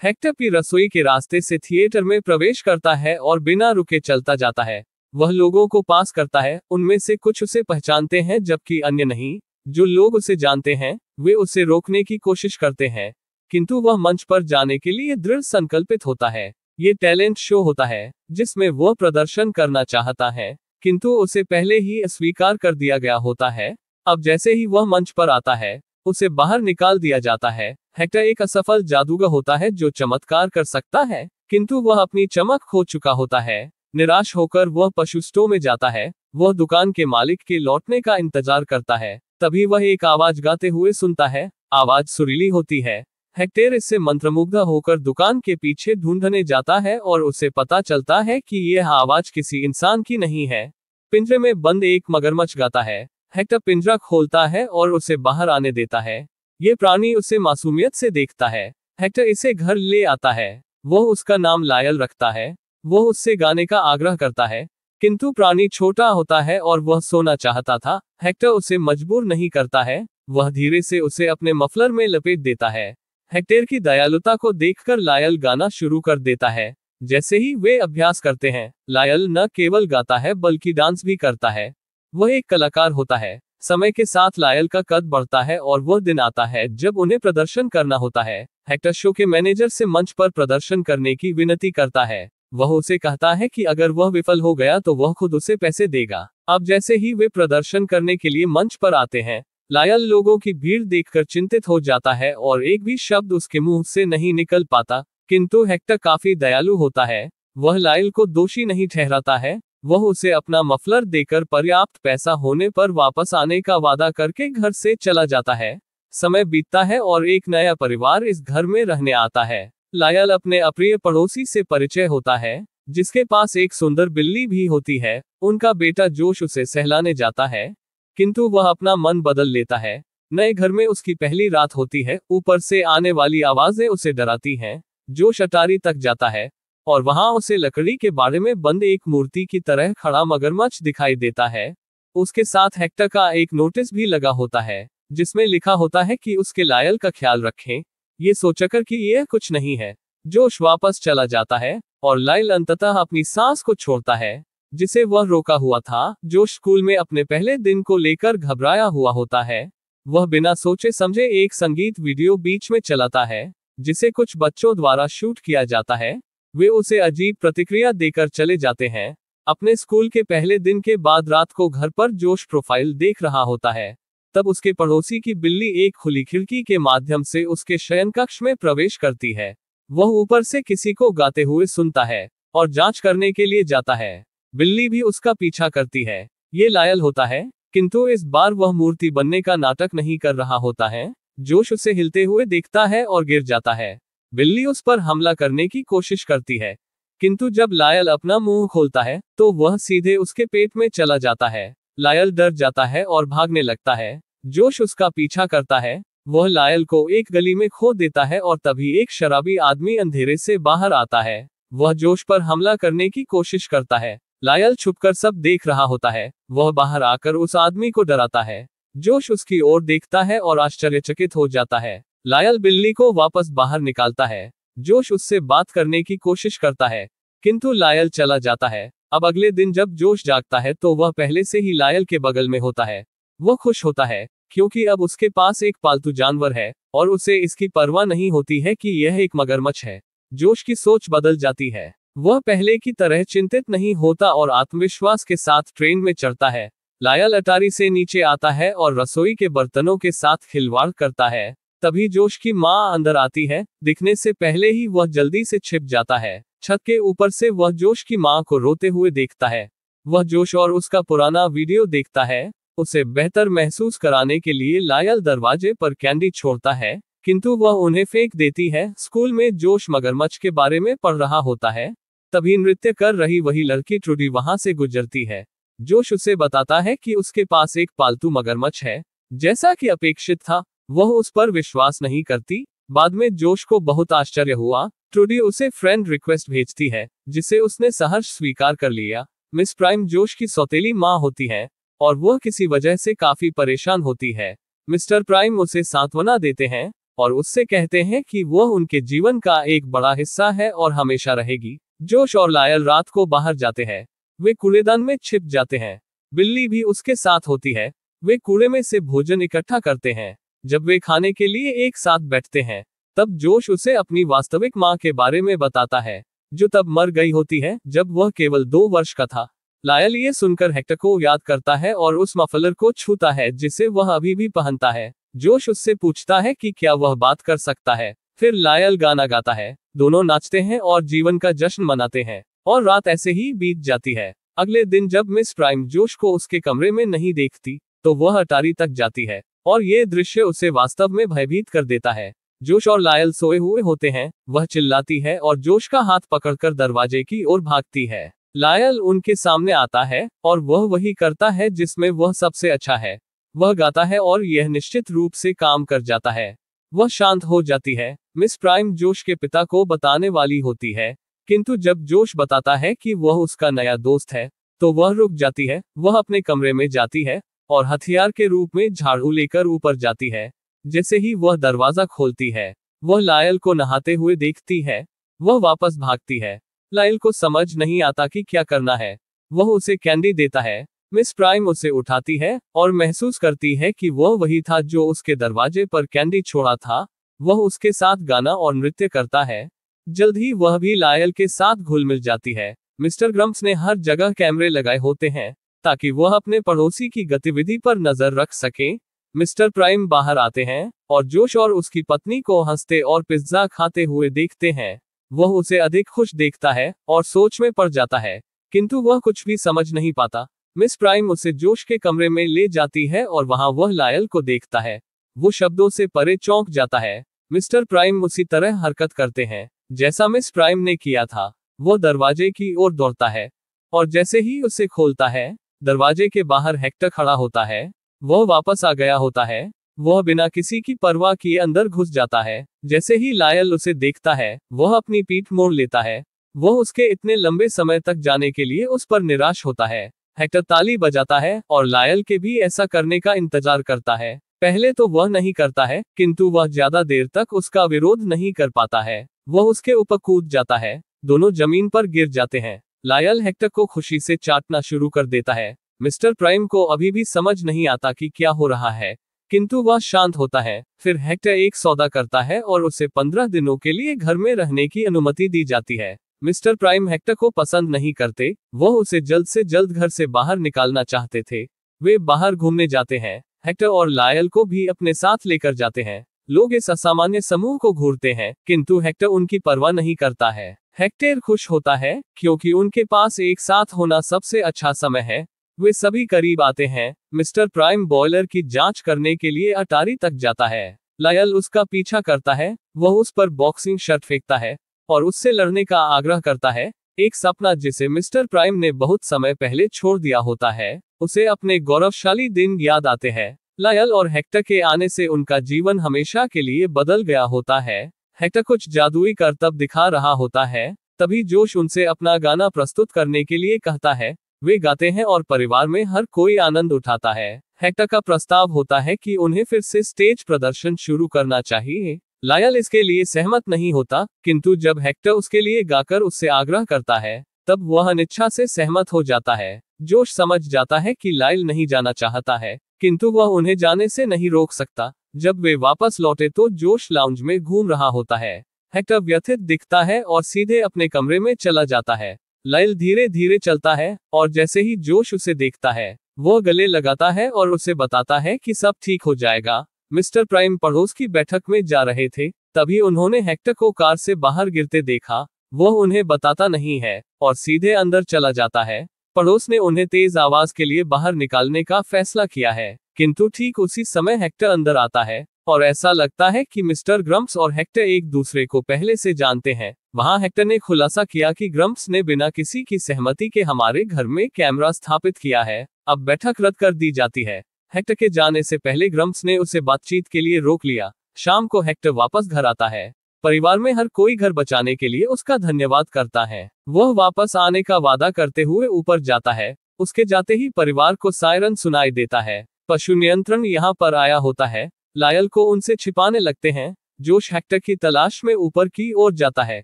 Hector P रसोई के रास्ते से थिएटर में प्रवेश करता है और बिना रुके चलता जाता है। वह लोगों को पास करता है, उनमें से कुछ उसे पहचानते हैं जबकि अन्य नहीं। जो लोग उसे जानते हैं वे उसे रोकने की कोशिश करते हैं, किंतु वह मंच पर जाने के लिए दृढ़ संकल्पित होता है। ये टैलेंट शो होता है जिसमें वह प्रदर्शन करना चाहता है, किंतु उसे पहले ही अस्वीकार कर दिया गया होता है। अब जैसे ही वह मंच पर आता है उसे बाहर निकाल दिया जाता है। हेक्टर एक असफल जादूगर होता है जो चमत्कार कर सकता है, किंतु वह अपनी चमक खो चुका होता है। निराश होकर वह पशु स्टोर में जाता है। वह दुकान के मालिक के लौटने का इंतजार करता है। तभी वह एक आवाज गाते हुए सुनता है। आवाज सुरीली होती है। हेक्टर इससे मंत्रमुग्ध होकर दुकान के पीछे ढूंढने जाता है और उसे पता चलता है कि यह आवाज किसी इंसान की नहीं है। पिंजरे में बंद एक मगरमच्छ गाता है। हेक्टर पिंजरा खोलता है और उसे बाहर आने देता है। ये प्राणी उसे मासूमियत से देखता है। हेक्टर इसे घर ले आता है। वह उसका नाम लायल रखता है। वह उससे गाने का आग्रह करता है, किंतु प्राणी छोटा होता है और वह सोना चाहता था। हेक्टर उसे मजबूर नहीं करता है। वह धीरे से उसे अपने मफलर में लपेट देता है। हेक्टर की दयालुता को देखकर लायल गाना शुरू कर देता है। जैसे ही वे अभ्यास करते हैं, लायल न केवल गाता है बल्कि डांस भी करता है। वह एक कलाकार होता है। समय के साथ लायल का कद बढ़ता है और वह दिन आता है जब उन्हें प्रदर्शन करना होता है। हेक्टर शो के मैनेजर से मंच पर प्रदर्शन करने की विनती करता है। वह उसे कहता है कि अगर वह विफल हो गया तो वह खुद उसे पैसे देगा। अब जैसे ही वे प्रदर्शन करने के लिए मंच पर आते हैं, लायल लोगों की भीड़ देखकर चिंतित हो जाता है और एक भी शब्द उसके मुंह से नहीं निकल पाता। किंतु हेक्टर काफी दयालु होता है। वह लायल को दोषी नहीं ठहराता है। वह उसे अपना मफलर देकर पर्याप्त पैसा होने पर वापस आने का वादा करके घर से चला जाता है। समय बीतता है और एक नया परिवार इस घर में रहने आता है। लायल अपने अप्रिय पड़ोसी से परिचय होता है, जिसके पास एक सुंदर बिल्ली भी होती है। उनका बेटा जोश उसे सहलाने जाता है, किंतु वह अपना मन बदल लेता है। नए घर में उसकी पहली रात होती है। ऊपर से आने वाली आवाजें उसे डराती हैं। जोश अटारी तक जाता है और वहां उसे लकड़ी के बाड़े में बंद एक मूर्ति की तरह खड़ा मगरमच्छ दिखाई देता है। उसके साथ हेक्टर का एक नोटिस भी लगा होता है, जिसमें लिखा होता है कि उसके लायल का ख्याल रखें। ये सोचकर कि यह कुछ नहीं है, जोश वापस चला जाता है और लायल अंततः अपनी सांस को छोड़ता है, जिसे वह रोका हुआ था। जोश स्कूल में अपने पहले दिन को लेकर घबराया हुआ होता है। वह बिना सोचे समझे एक संगीत वीडियो बीच में चलाता है, जिसे कुछ बच्चों द्वारा शूट किया जाता है। वे उसे अजीब प्रतिक्रिया देकर चले जाते हैं। अपने स्कूल के पहले दिन के बाद रात को घर पर जोश प्रोफाइल देख रहा होता है। तब उसके पड़ोसी की बिल्ली एक खुली खिड़की के माध्यम से उसके शयन कक्ष में प्रवेश करती है। वह ऊपर से किसी को गाते हुए सुनता है और जांच करने के लिए जाता है। बिल्ली भी उसका पीछा करती है। ये लायल होता है, किंतु इस बार वह मूर्ति बनने का नाटक नहीं कर रहा होता है। जोश उसे हिलते हुए देखता है और गिर जाता है। बिल्ली उस पर हमला करने की कोशिश करती है, किंतु जब लायल अपना मुंह खोलता है तो वह सीधे उसके पेट में चला जाता है। लायल डर जाता है और भागने लगता है। जोश उसका पीछा करता है। वह लायल को एक गली में खो देता है और तभी एक शराबी आदमी अंधेरे से बाहर आता है। वह जोश पर हमला करने की कोशिश करता है। लायल छुपकर सब देख रहा होता है। वह बाहर आकर उस आदमी को डराता है। जोश उसकी ओर देखता है और आश्चर्यचकित हो जाता है। लायल बिल्ली को वापस बाहर निकालता है। जोश उससे बात करने की कोशिश करता है, किंतु लायल चला जाता है। अब अगले दिन जब जोश जागता है तो वह पहले से ही लायल के बगल में होता है। वह खुश होता है क्योंकि अब उसके पास एक पालतू जानवर है और उसे इसकी परवाह नहीं होती है कि यह एक मगरमच्छ है। जोश की सोच बदल जाती है। वह पहले की तरह चिंतित नहीं होता और आत्मविश्वास के साथ ट्रेन में चढ़ता है। लायल अटारी से नीचे आता है और रसोई के बर्तनों के साथ खिलवाड़ करता है। तभी जोश की माँ अंदर आती है। दिखने से पहले ही वह जल्दी से छिप जाता है। छत के ऊपर से वह जोश की माँ को रोते हुए देखता है। वह जोश और उसका पुराना वीडियो देखता है। उसे बेहतर महसूस कराने के लिए लायल दरवाजे पर कैंडी छोड़ता है, किंतु वह उन्हें फेंक देती है। स्कूल में जोश मगरमच्छ के बारे में पढ़ रहा होता है। तभी नृत्य कर रही वही लड़की ट्रूडी वहां से गुजरती है। जोश उसे बताता है कि उसके पास एक पालतू मगरमच्छ है। जैसा कि अपेक्षित था, वह उस पर विश्वास नहीं करती। बाद में जोश को बहुत आश्चर्य हुआ। ट्रूडी उसे फ्रेंड रिक्वेस्ट भेजती है, जिसे उसने सहर्ष स्वीकार कर लिया। मिस प्राइम जोश की सौतेली माँ होती है और वह किसी वजह से काफी परेशान होती है। मिस्टर प्राइम उसे सांत्वना देते हैं और उससे कहते हैं कि वह उनके जीवन का एक बड़ा हिस्सा है और हमेशा रहेगी। जोश और लायल रात को बाहर जाते हैं। वे कूड़ेदान में छिप जाते हैं। बिल्ली भी उसके साथ होती है। वे कूड़े में से भोजन इकट्ठा करते हैं। जब वे खाने के लिए एक साथ बैठते हैं, तब जोश उसे अपनी वास्तविक माँ के बारे में बताता है, जो तब मर गई होती है जब वह केवल 2 वर्ष का था। लायल ये सुनकर हेक्टर को याद करता है और उस मफलर को छूता है जिसे वह अभी भी पहनता है। जोश उससे पूछता है कि क्या वह बात कर सकता है। फिर लायल गाना गाता है। दोनों नाचते हैं और जीवन का जश्न मनाते हैं, और रात ऐसे ही बीत जाती है। अगले दिन जब मिस प्राइम जोश को उसके कमरे में नहीं देखती, तो वह अटारी तक जाती है, और ये दृश्य उसे वास्तव में भयभीत कर देता है। जोश और लायल सोए हुए होते हैं। वह चिल्लाती है और जोश का हाथ पकड़कर दरवाजे की ओर भागती है। लायल उनके सामने आता है और वह वही करता है जिसमें वह सबसे अच्छा है। वह गाता है और यह निश्चित रूप से काम कर जाता है। वह शांत हो जाती है। मिस प्राइम जोश के पिता को बताने वाली होती है, किंतु जब जोश बताता है कि वह उसका नया दोस्त है, तो वह रुक जाती है। वह अपने कमरे में जाती है और हथियार के रूप में झाड़ू लेकर ऊपर जाती है। जैसे ही वह दरवाजा खोलती है, वह लायल को नहाते हुए देखती है। वह वापस भागती है। लायल को समझ नहीं आता कि क्या करना है। वह उसे कैंडी देता है। मिस प्राइम उसे उठाती है और महसूस करती है कि वह वही था जो उसके दरवाजे पर कैंडी छोड़ा था। वह उसके साथ गाना और नृत्य करता है। जल्द ही वह भी लायल के साथ घुल मिल जाती है। मिस्टर ग्रम्स ने हर जगह कैमरे लगाए होते हैं, ताकि वह अपने पड़ोसी की गतिविधि पर नजर रख सके। मिस्टर प्राइम बाहर आते हैं और जोश और उसकी पत्नी को हंसते और पिज्जा खाते हुए देखते हैं। वह उसे अधिक खुश देखता है और सोच में पड़ जाता है, किंतु वह कुछ भी समझ नहीं पाता। मिस प्राइम उसे जोश के कमरे में ले जाती है और वहां वह लायल को देखता है। वो शब्दों से परे चौंक जाता है। मिस्टर प्राइम उसी तरह हरकत करते हैं जैसा मिस प्राइम ने किया था। वो दरवाजे की ओर दौड़ता है, और जैसे ही उसे खोलता है, दरवाजे के बाहर हेक्टर खड़ा होता है। वह वापस आ गया होता है। वह बिना किसी की परवाह किए अंदर घुस जाता है। जैसे ही लायल उसे देखता है, वह अपनी पीठ मोड़ लेता है। वह उसके इतने लंबे समय तक जाने के लिए उस पर निराश होता है। हेक्टर ताली बजाता है और लायल के भी ऐसा करने का इंतजार करता है। पहले तो वह नहीं करता है, किंतु वह ज्यादा देर तक उसका विरोध नहीं कर पाता है। वह उसके ऊपर कूद जाता है। दोनों जमीन पर गिर जाते हैं। लायल हेक्टर को खुशी से चाटना शुरू कर देता है। मिस्टर प्राइम को अभी भी समझ नहीं आता कि क्या हो रहा है, किंतु वह शांत होता है। फिर हेक्टर एक सौदा करता है और उसे 15 दिनों के लिए घर में रहने की अनुमति दी जाती है। मिस्टर प्राइम हेक्टर को पसंद नहीं करते। वह उसे जल्द से जल्द घर से बाहर निकालना चाहते थे। वे बाहर घूमने जाते हैं। हेक्टर और लायल को भी अपने साथ लेकर जाते हैं। लोग इस असामान्य समूह को घूरते हैं, किंतु हेक्टर उनकी परवाह नहीं करता है। हेक्टर खुश होता है क्योंकि उनके पास एक साथ होना सबसे अच्छा समय है। वे सभी करीब आते हैं। मिस्टर प्राइम बॉयलर की जांच करने के लिए अटारी तक जाता है। लायल उसका पीछा करता है। वह उस पर बॉक्सिंग शर्ट फेंकता है और उससे लड़ने का आग्रह करता है। एक सपना जिसे मिस्टर प्राइम ने बहुत समय पहले छोड़ दिया होता है, उसे अपने गौरवशाली दिन याद आते हैं। लायल और हेक्टर के आने से उनका जीवन हमेशा के लिए बदल गया होता है। हेक्टर कुछ जादुई करतब दिखा रहा होता है। तभी जोश उनसे अपना गाना प्रस्तुत करने के लिए कहता है। वे गाते हैं और परिवार में हर कोई आनंद उठाता है। हेक्टर का प्रस्ताव होता है कि उन्हें फिर से स्टेज प्रदर्शन शुरू करना चाहिए। लायल इसके लिए सहमत नहीं होता, किंतु जब हेक्टर उसके लिए गाकर उससे आग्रह करता है, तब वह अनिच्छा से सहमत हो जाता है। जोश समझ जाता है कि लायल नहीं जाना चाहता है, किंतु वह उन्हें जाने से नहीं रोक सकता। जब वे वापस लौटे तो जोश लाउंज में घूम रहा होता है। हेक्टर व्यथित दिखता है और सीधे अपने कमरे में चला जाता है। लायल धीरे धीरे चलता है और जैसे ही जोश उसे देखता है, वह गले लगाता है और उसे बताता है कि सब ठीक हो जाएगा। मिस्टर प्राइम पड़ोस की बैठक में जा रहे थे, तभी उन्होंने हेक्टर को कार से बाहर गिरते देखा। वह उन्हें बताता नहीं है और सीधे अंदर चला जाता है। पड़ोस ने उन्हें तेज आवाज के लिए बाहर निकालने का फैसला किया है, किंतु ठीक उसी समय हेक्टर अंदर आता है और ऐसा लगता है कि मिस्टर ग्रम्स और हेक्टर एक दूसरे को पहले से जानते हैं। वहां हेक्टर ने खुलासा किया कि ग्रम्स ने बिना किसी की सहमति के हमारे घर में कैमरा स्थापित किया है। अब बैठक रद्द कर दी जाती है। हेक्टर के जाने से पहले ग्रम्स ने उसे बातचीत के लिए रोक लिया। शाम को हेक्टर वापस घर आता है। परिवार में हर कोई घर बचाने के लिए उसका धन्यवाद करता है। वह वापस आने का वादा करते हुए ऊपर जाता है। उसके जाते ही परिवार को सायरन सुनाई देता है। पशु नियंत्रण यहाँ पर आया होता है। लायल को उनसे छिपाने लगते हैं। जोश हेक्टर की तलाश में ऊपर की ओर जाता है,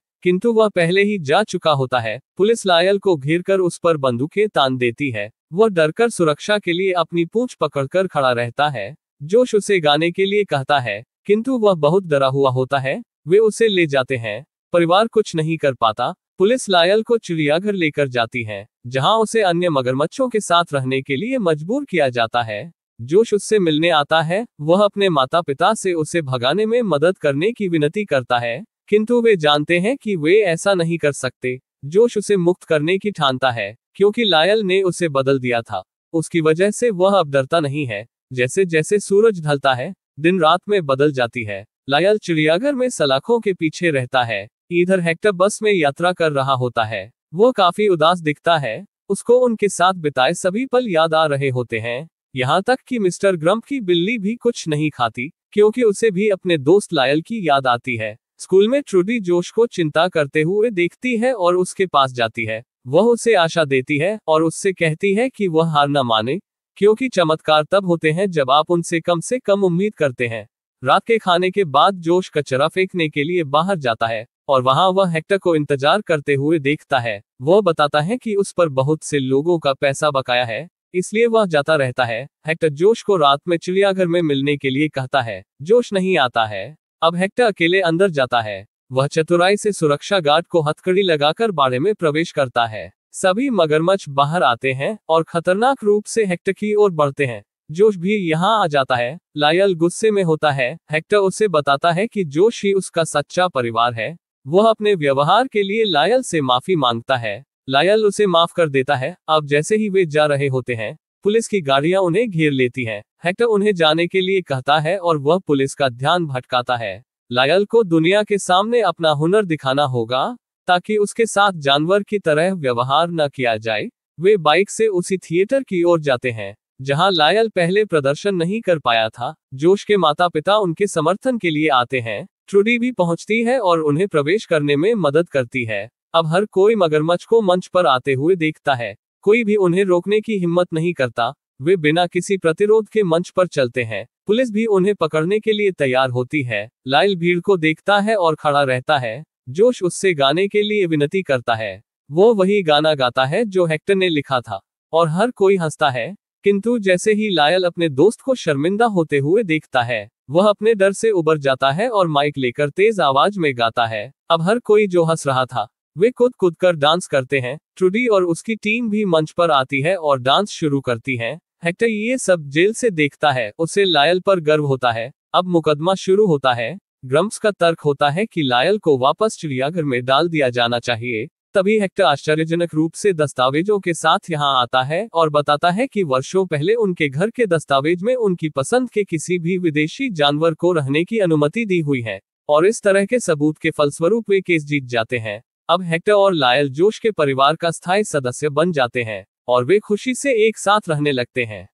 किंतु वह पहले ही जा चुका होता है। पुलिस लायल को घेरकर उस पर बंदूकें तान देती है। वह डरकर सुरक्षा के लिए अपनी पूंछ पकड़कर खड़ा रहता है। जोश उसे गाने के लिए कहता है, किंतु वह बहुत डरा हुआ होता है। वे उसे ले जाते हैं। परिवार कुछ नहीं कर पाता। पुलिस लायल को चिड़ियाघर लेकर जाती है, जहां उसे अन्य मगरमच्छों के साथ रहने के लिए मजबूर किया जाता है। जोश उससे मिलने आता है। वह अपने माता पिता से उसे भगाने में मदद करने की विनती करता है, किंतु वे जानते हैं कि वे ऐसा नहीं कर सकते। जोश उसे मुक्त करने की ठानता है, क्योंकि लायल ने उसे बदल दिया था। उसकी वजह से वह अब डरता नहीं है। जैसे जैसे सूरज ढलता है, दिन रात में बदल जाती है। लायल चिड़ियाघर में सलाखों के पीछे रहता है। इधर हेक्टर बस में यात्रा कर रहा होता है। वो काफी उदास दिखता है। उसको उनके साथ बिताए सभी पल याद आ रहे होते हैं। यहाँ तक कि मिस्टर ग्रम्प की बिल्ली भी कुछ नहीं खाती, क्योंकि उसे भी अपने दोस्त लायल की याद आती है। स्कूल में ट्रूडी जोश को चिंता करते हुए देखती है और उसके पास जाती है। वह उसे आशा देती है और उससे कहती है कि वह हार न माने, क्योंकि चमत्कार तब होते हैं जब आप उनसे कम उम्मीद करते हैं। रात के खाने के बाद जोश कचरा फेंकने के लिए बाहर जाता है और वहां वह हेक्टर को इंतजार करते हुए देखता है। वह बताता है कि उस पर बहुत से लोगों का पैसा बकाया है, इसलिए वह जाता रहता है। हेक्टर जोश को रात में चिड़ियाघर में मिलने के लिए कहता है। जोश नहीं आता है। अब हेक्टर अकेले अंदर जाता है। वह चतुराई से सुरक्षा गार्ड को हथकड़ी लगाकर बाड़े में प्रवेश करता है। सभी मगरमच्छ बाहर आते हैं और खतरनाक रूप से हेक्टर की ओर बढ़ते हैं। जोश भी यहाँ आ जाता है। लायल गुस्से में होता है। हेक्टर उसे बताता है कि जोश ही उसका सच्चा परिवार है। वह अपने व्यवहार के लिए लायल से माफी मांगता है। लायल उसे माफ कर देता है। अब जैसे ही वे जा रहे होते हैं, पुलिस की गाड़ियां उन्हें घेर लेती हैं। हेक्टर उन्हें जाने के लिए कहता है और वह पुलिस का ध्यान भटकाता है। लायल को दुनिया के सामने अपना हुनर दिखाना होगा, ताकि उसके साथ जानवर की तरह व्यवहार न किया जाए। वे बाइक से उसी थिएटर की ओर जाते हैं, जहां लायल पहले प्रदर्शन नहीं कर पाया था। जोश के माता पिता उनके समर्थन के लिए आते हैं। ट्रूडी भी पहुंचती है और उन्हें प्रवेश करने में मदद करती है। अब हर कोई मगरमच्छ को मंच पर आते हुए देखता है। कोई भी उन्हें रोकने की हिम्मत नहीं करता। वे बिना किसी प्रतिरोध के मंच पर चलते हैं। पुलिस भी उन्हें पकड़ने के लिए तैयार होती है। लायल भीड़ को देखता है और खड़ा रहता है। जोश उससे गाने के लिए विनती करता है। वो वही गाना गाता है जो हेक्टर ने लिखा था, और हर कोई हंसता है। किंतु जैसे ही लायल अपने दोस्त को शर्मिंदा होते हुए देखता है, वह अपने डर से उबर जाता है और माइक लेकर तेज आवाज में गाता है। अब हर कोई जो हंस रहा था, वे कूद कर डांस करते हैं। ट्रूडी और उसकी टीम भी मंच पर आती है और डांस शुरू करती है। हेक्टर ये सब जेल से देखता है। उसे लायल पर गर्व होता है। अब मुकदमा शुरू होता है। ग्रम्प्स का तर्क होता है कि लायल को वापस चिड़ियाघर में डाल दिया जाना चाहिए। तभी हेक्टर आश्चर्यजनक रूप से दस्तावेजों के साथ यहाँ आता है और बताता है कि वर्षों पहले उनके घर के दस्तावेज में उनकी पसंद के किसी भी विदेशी जानवर को रहने की अनुमति दी हुई है, और इस तरह के सबूत के फलस्वरूप वे केस जीत जाते हैं। अब हेक्टर और लायल जोश के परिवार का स्थायी सदस्य बन जाते हैं और वे खुशी से एक साथ रहने लगते हैं।